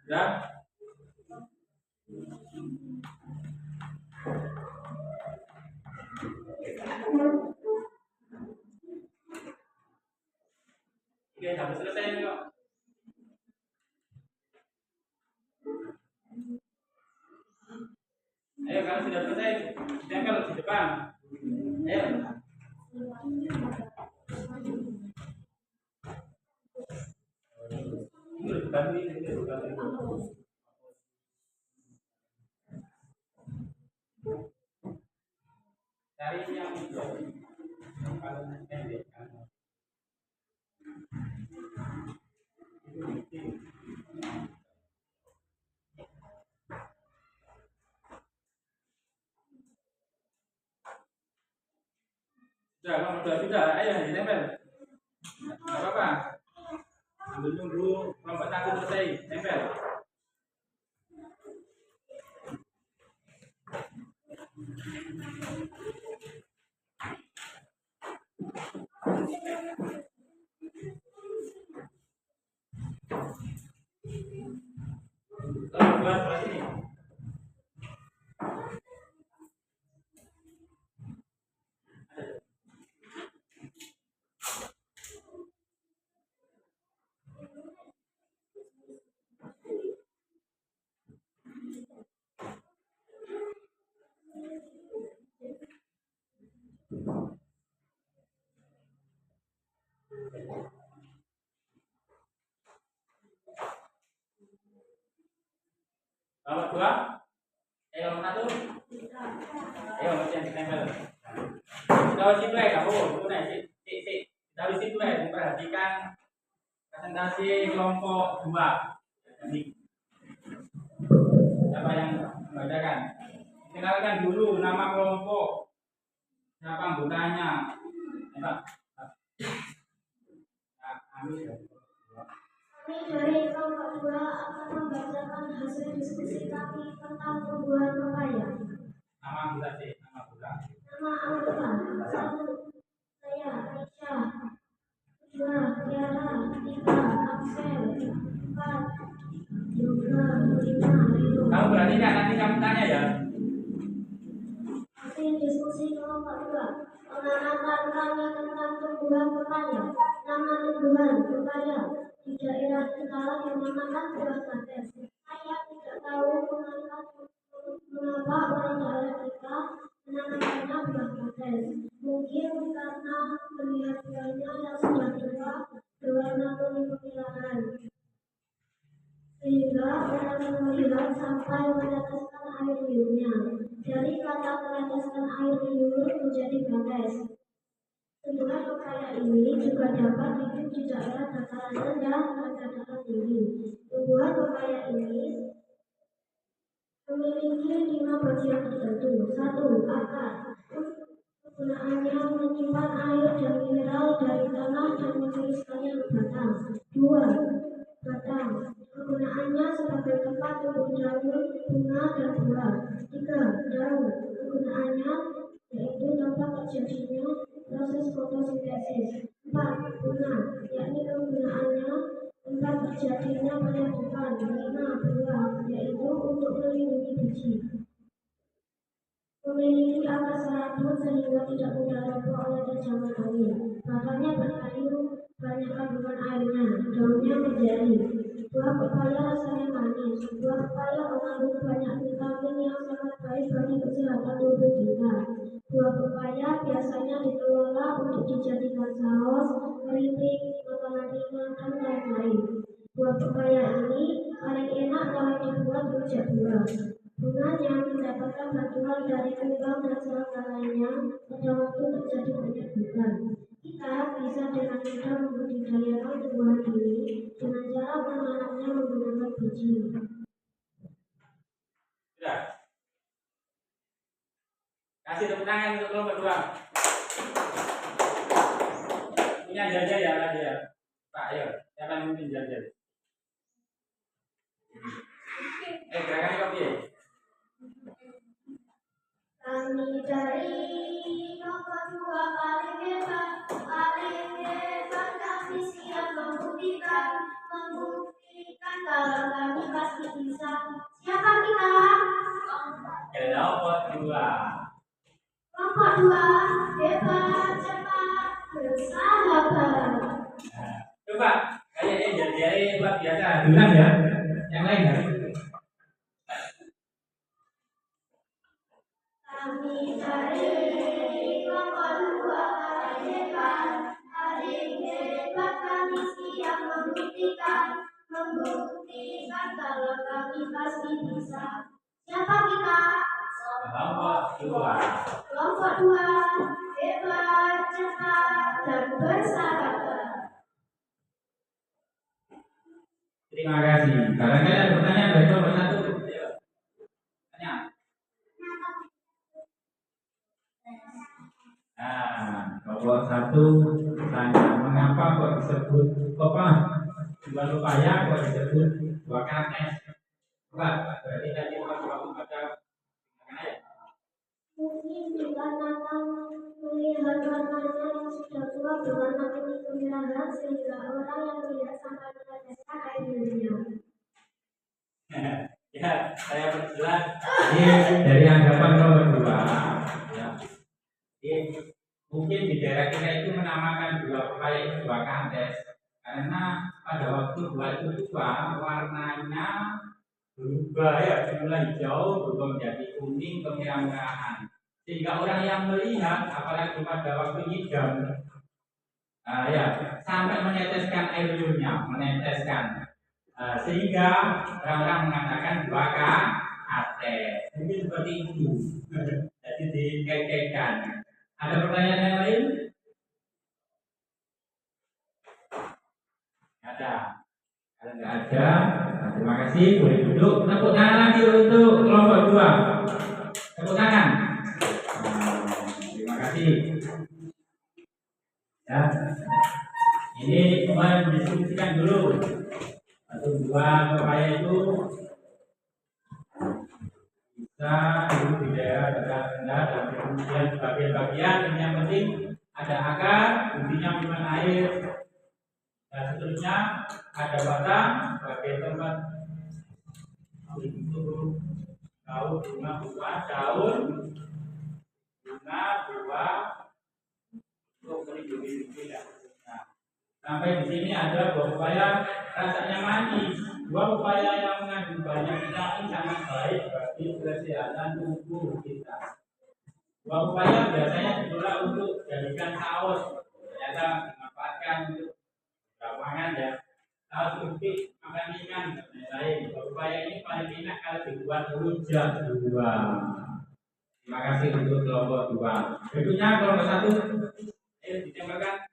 Ya. Oke, sampai selesai kok. Ayo, kalau sudah selesai, tempel di depan. Ayo. bantu itu bantu itu. Cari yang itu yang paling pendek kan. Sudah, kamu sudah, ayo ditempel. Gak apa-apa. Ambil dulu kelompok 1 selesai, tempel. Kelompok 2 sebelah sini. Kelompok 2. Kelompok 1. Ayo macam ditempel. Dari situ kamu, dari situ memperhatikan presentasi kelompok 2. Jadi siapa yang membacakan? Kenalkan dulu nama kelompok, siapa anggotanya. Nah, Kami dari kelompok 2 akan membacakan hasil diskusi kami tentang tumbuhan pepaya. nama anggota sih, nama anggota. Nama anggota 1. Saya Aisyah. 2. Tiara. 3. Axel. 4. Yoga. 5. Rio. Kamu perhatikan nanti kamu tanya ya. Hasil diskusi kelompok 2. Pengamatan kami tentang tumbuhan pepaya. Nama tumbuhan pepaya di daerah kita yang memakan buah kates. Saya tidak tahu mengapa orang daerah kita menanamkannya buah kates. Mungkin karena melihat buahnya yang sudah tua berwarna kuning kemerahan, sehingga orang yang melihat sampai meneteskan air liurnya. Dari kata meneteskan air liur menjadi kates. Tumbuhan pepaya ini juga dapat hidup di daerah dataran rendah dan dataran tinggi. Tumbuhan pepaya ini memiliki 5 bagian tertentu. 1. Akar. Kegunaannya menyimpan air dan mineral dari tanah dan menuliskannya ke batang. 2. Batang. Kegunaannya sebagai tempat tumbuh daun, bunga, dan buah. 3. Daun. Kegunaannya yaitu tempat terjadinya proses fotosintesis. 4. Bunga, yakni kegunaannya tempat terjadinya penyerbukan. 5. Buah, yaitu untuk melindungi biji. Memiliki akar serabut sehingga tidak mudah roboh oleh terjangan angin. Batangnya berkayu, banyak kandungan airnya. Daunnya menjadi. Buah pepaya rasanya manis. Buah pepaya mengandung banyak vitamin yang sangat baik bagi kesehatan tubuh kita. Buah pepaya biasanya dikelola untuk dijadikan saus, keripik, makanan ringan, dan lain-lain. Buah pepaya ini paling enak kalau dibuat rujak buah. Bunganya mendapatkan bantuan dari kembang dan serangga lainnya pada waktu terjadi penyerbukan. Kita bisa dengan mudah membudidayakan tumbuhan ini dengan cara menanamnya menggunakan biji. Sudah. Kasih tepuk tangan untuk kelompok 2. Punya jajah ya tadi ya. Pak, ayo. Siapa yang mungkin jajah? Gerakan kopi ya? Kami dari kelompok 2 paling hebat kami siap membuktikan kalau kami pasti bisa. Siapa kita? Kelompok 2. Kelompok 2 hebat, cepat, bersahabat. Nah, coba kayaknya jajah luar biasa. Bilang ya. Yang lain ya. Kami dari kelompok 2 paling hebat kami siap membuktikan pasti bisa. Siapa kita? Kelompok 2. Kelompok 2, hebat, cepat, dan bersahabat. Terima kasih. Barangkali ada pertanyaan dari kelompok 1. Ayo. Tanya. Kelompok 1 tanya, mengapa kok disebut apa? Dua upaya kok disebut dua KTS? Enggak, berarti tadi kamu baca ya? Mungkin dikarenakan melihat warnanya yang sudah tua berwarna kuning kemerahan sehingga orang yang melihat sampai meneteskan air liurnya. Ya, saya perjelas. Ini dari anggapan nomor 2. Ya. Mungkin di daerah kita itu menamakan dua pepaya itu dua kantes karena pada waktu dua itu tua warnanya berubah ya, semula hijau berubah menjadi kuning kemerah-merahan sehingga orang yang melihat apalagi pada waktu hijau ya sampai meneteskan air liurnya sehingga orang-orang mengatakan dua kantes mungkin seperti itu. Jadi dikaitkan. Ada pertanyaan yang lain? Ada. Kalau nggak ada, terima kasih. Boleh duduk. Tepuk tangan lagi untuk kelompok 2. Tepuk tangan. Terima kasih. Ya. Ini mendiskusikan dulu. 1, 2 pepaya itu bisa dulu di daerah dekat rendah dan kemudian bagian-bagian yang penting ada akar, intinya minum air dan seterusnya ada batang sebagai tempat untuk daun bunga buah daun bunga buah untuk melindungi tidak. Nah, sampai di sini ada buah pepaya rasanya manis. Buah pepaya yang mengandung banyak vitamin sangat baik bagi kesehatan tubuh kita. Buah pepaya biasanya diolah untuk jadikan saus, ternyata dimanfaatkan untuk pangan ya. Saus ubi, makan ikan dan lain-lain. Buah pepaya ini paling enak kalau dibuat rujak buah. Terima kasih untuk kelompok 2. Berikutnya kelompok 1. Ayo ditembakkan.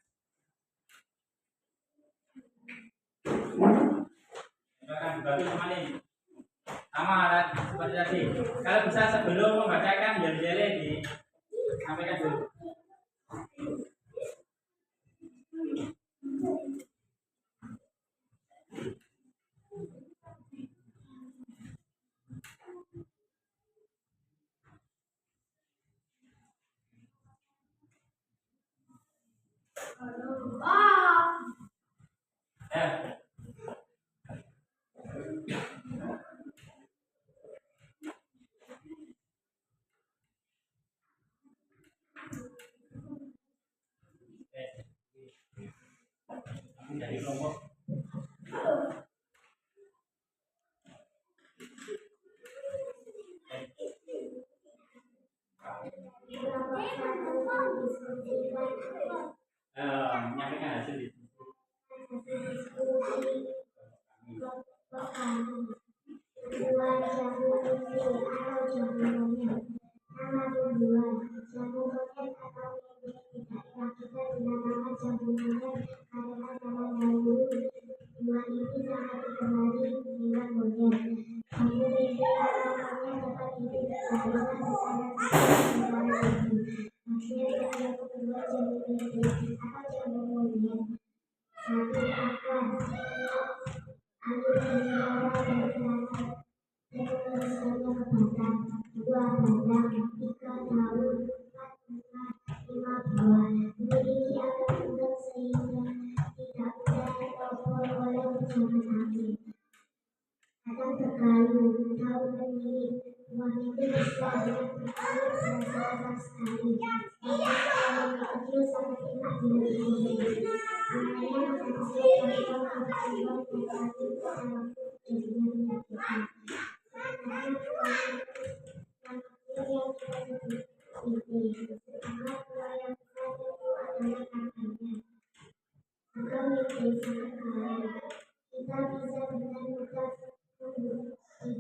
Dibagi sama ini sama alat seperti tadi. Kalau bisa sebelum membacakan jari-jari disampaikan dulu. Ya. Dari kelompok menyampaikan hasil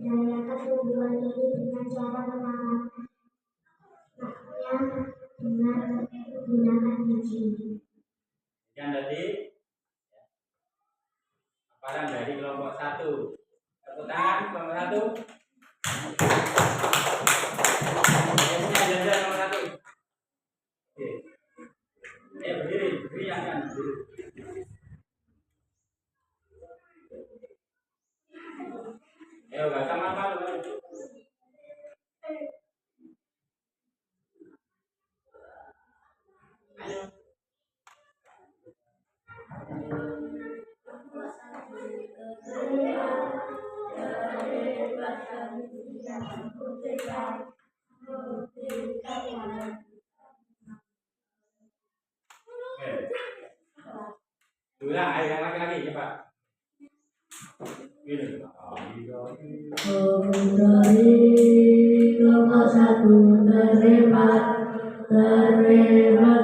budidayakan tumbuhan ini dengan cara menanamnya dengan menggunakan biji. Yang tadi paparan dari kelompok 1. Tepuk tangan kelompok 1. Punya jajan nomor 1. Oke. Berdiri yang kan. Ayo gak sama malu. Ayo. Ulang, ayo yang laki-laki coba. Gini. Dari kelompok 1 terlibat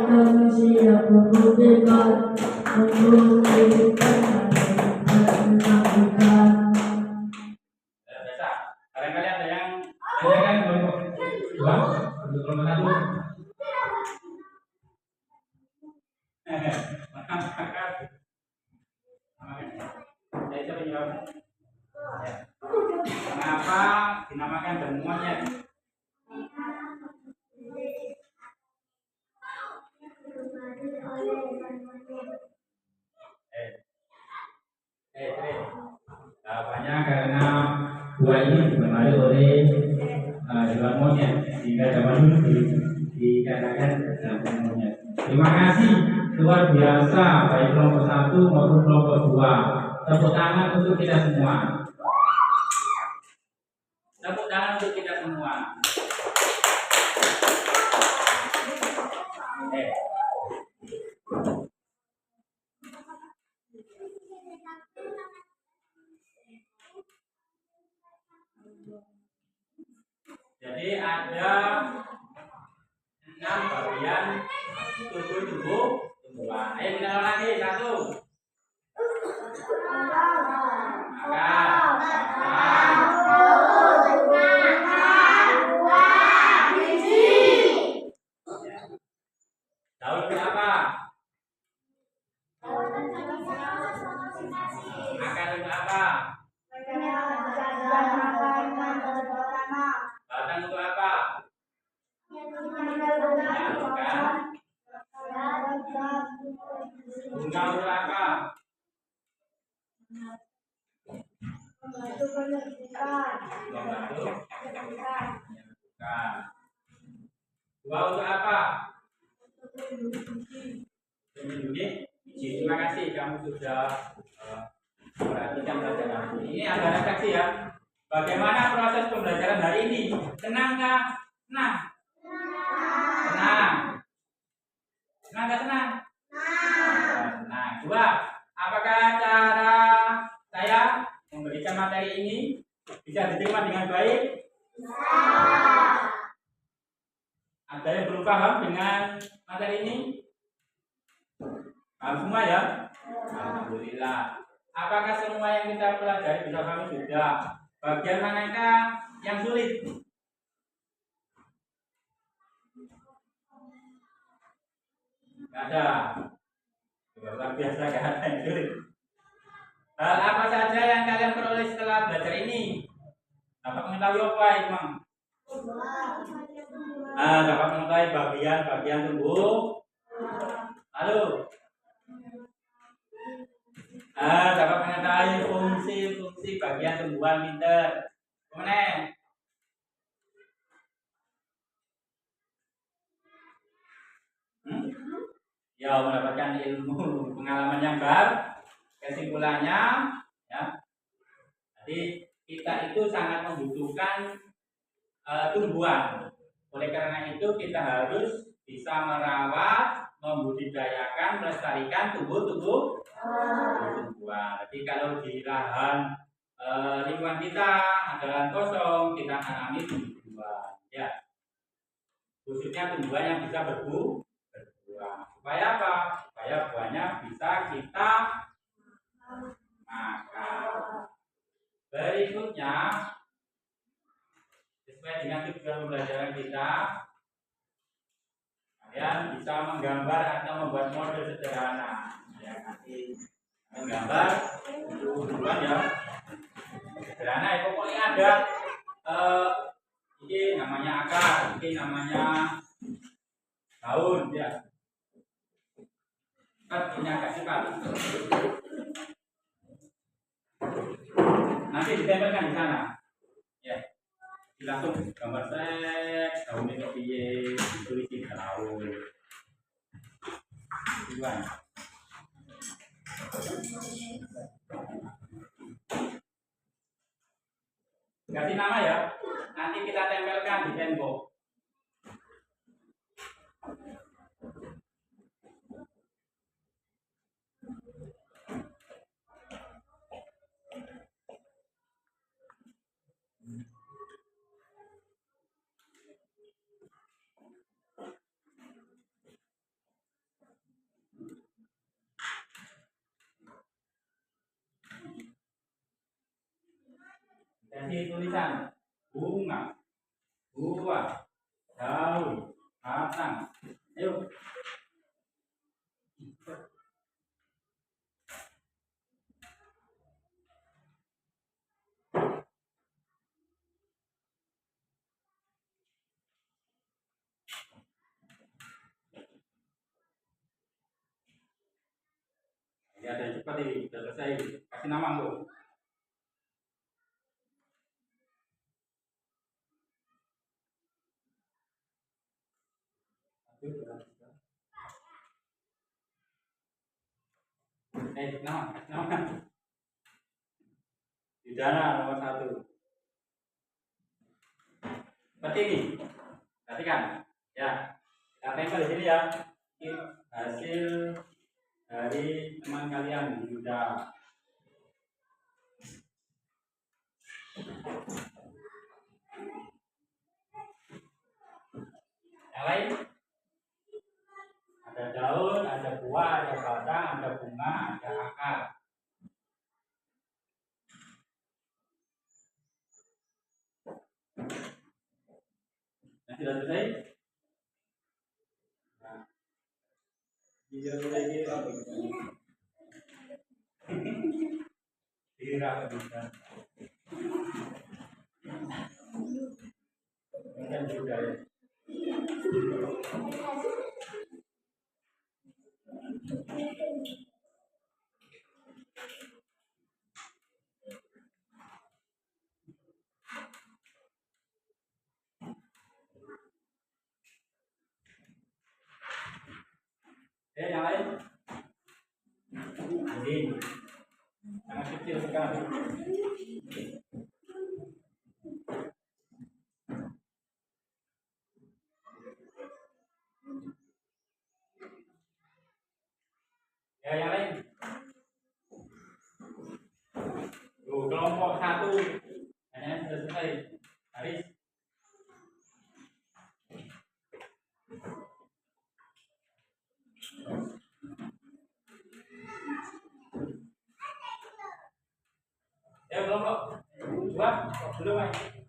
kami siap membuktikan dan melakukan. Biasa. Barangkali ada yang tanyakan kelompok 2 untuk kelompok 1. Saya coba jawab. Mengapa dinamakan benua monyet? Jawabannya karena buah ini digemari oleh hewan monyet sehingga zaman dulu dikatakan benua monyet. Terima kasih luar biasa baik kelompok 1 maupun kelompok 2. Tepuk tangan untuk kita semua. Tepuk tangan untuk kita semua. Jadi ada 6 bagian tumbuhan. Ayo kita ulang lagi. 1. Daun itu apa? Akar itu apa? Batang itu apa? Bunga itu apa? Buah untuk apa? Melindungi biji. Terima kasih kamu sudah perhatikan pelajaran ini. Ini ada refleksi ya. Bagaimana proses pembelajaran hari ini? Senang kah? Senang? Senang. Senang kah senang? Senang. Coba, apakah cara saya memberikan materi ini bisa diterima dengan baik? Ada yang belum paham dengan materi ini? Paham semua ya? Alhamdulillah. Apakah semua yang kita pelajari bisa kami sudah? Bagian manakah yang sulit? Gak ada. Luar biasa, gak ada yang sulit. Hal apa saja yang kalian peroleh setelah belajar ini? Dapat mengetahui apa, Imam? Dapat mengetahui bagian-bagian tumbuh. Lalu dapat mengetahui fungsi-fungsi bagian tumbuhan pinter. Kemudian ya mendapatkan ilmu pengalaman yang baru. Kesimpulannya ya, jadi kita itu sangat membutuhkan tumbuhan. Oleh karena itu kita harus bisa merawat, membudidayakan, melestarikan tumbuhan. Jadi kalau di lahan lingkungan kita ada lahan kosong, kita tanami tumbuhan. Ya, khususnya tumbuhan yang bisa berbuah. Supaya apa? Supaya buahnya bisa kita makan. Berikutnya sesuai dengan tujuan pembelajaran kita, kalian bisa menggambar atau membuat model sederhana. Ya, nanti menggambar tujuan ya sederhana ya, pokoknya ada ini namanya akar, ini namanya daun ya. Kan ini agak cepat. Nanti ditempelkan di sana. Ya. Langsung gambar daun ini piye, ditulis di daun. Tujuan. Kasih nama ya. Nanti kita tempelkan di tembok. Jadi tulisan bunga, buah, daun, batang. Ayo. Ya, ada cepat ini, sudah selesai. Kasih nama lu. Nama. Pidana nomor 1. Seperti ini. Perhatikan. Ya. Kita tempel di sini ya. Ini hasil dari teman kalian Yuda. Yang lain? Ada daun, ada buah, ada batang, ada bunga, ada akar. Nah, sudah selesai? Nah, video selesai gitu apa gitu? Tidak bisa. Mungkin juga ya. Yang lain? Ini sangat kecil sekali. Ya, yang lain? Tuh, kelompok 1 hanya sudah selesai. Haris. Ya, kelompok 2 belum lagi.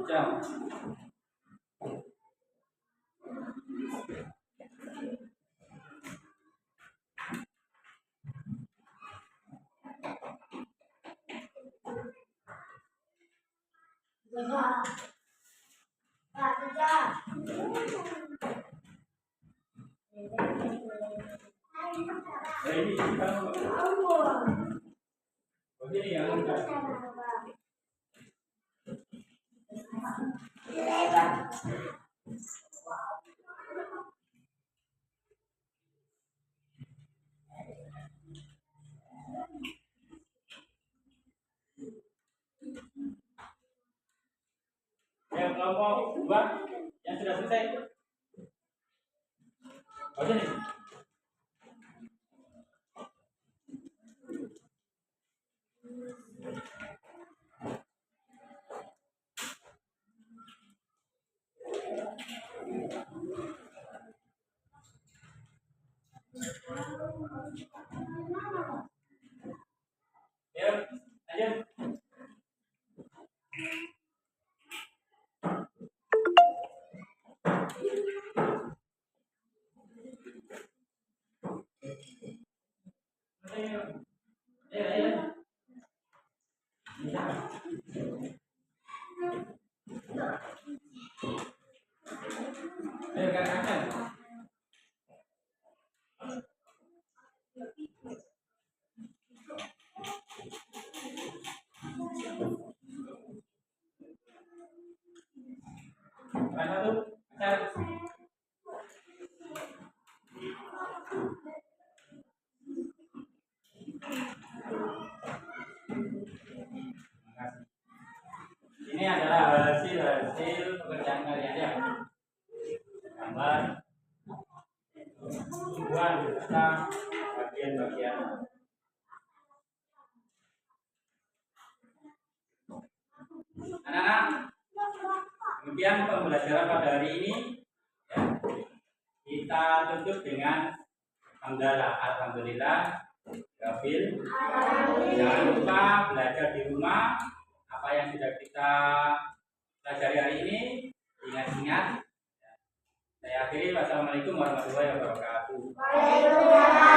Jam. Ini begini ya. Ya, kelompok 2 yang sudah selesai. Oke nih. silakan akan. Mana tuh? Akan. Ini adalah hasil pekerjaan kalian ya. Gambar tumbuhan beserta bagian-bagian. Anak-anak, kemudian pembelajaran pada hari ini ya, kita tutup dengan hamdalah. Alhamdulillah. Gabil. Jangan lupa belajar di rumah apa yang sudah kita pelajari hari ini. Ingat-ingat. Saya akhiri. Wassalamualaikum warahmatullahi wabarakatuh.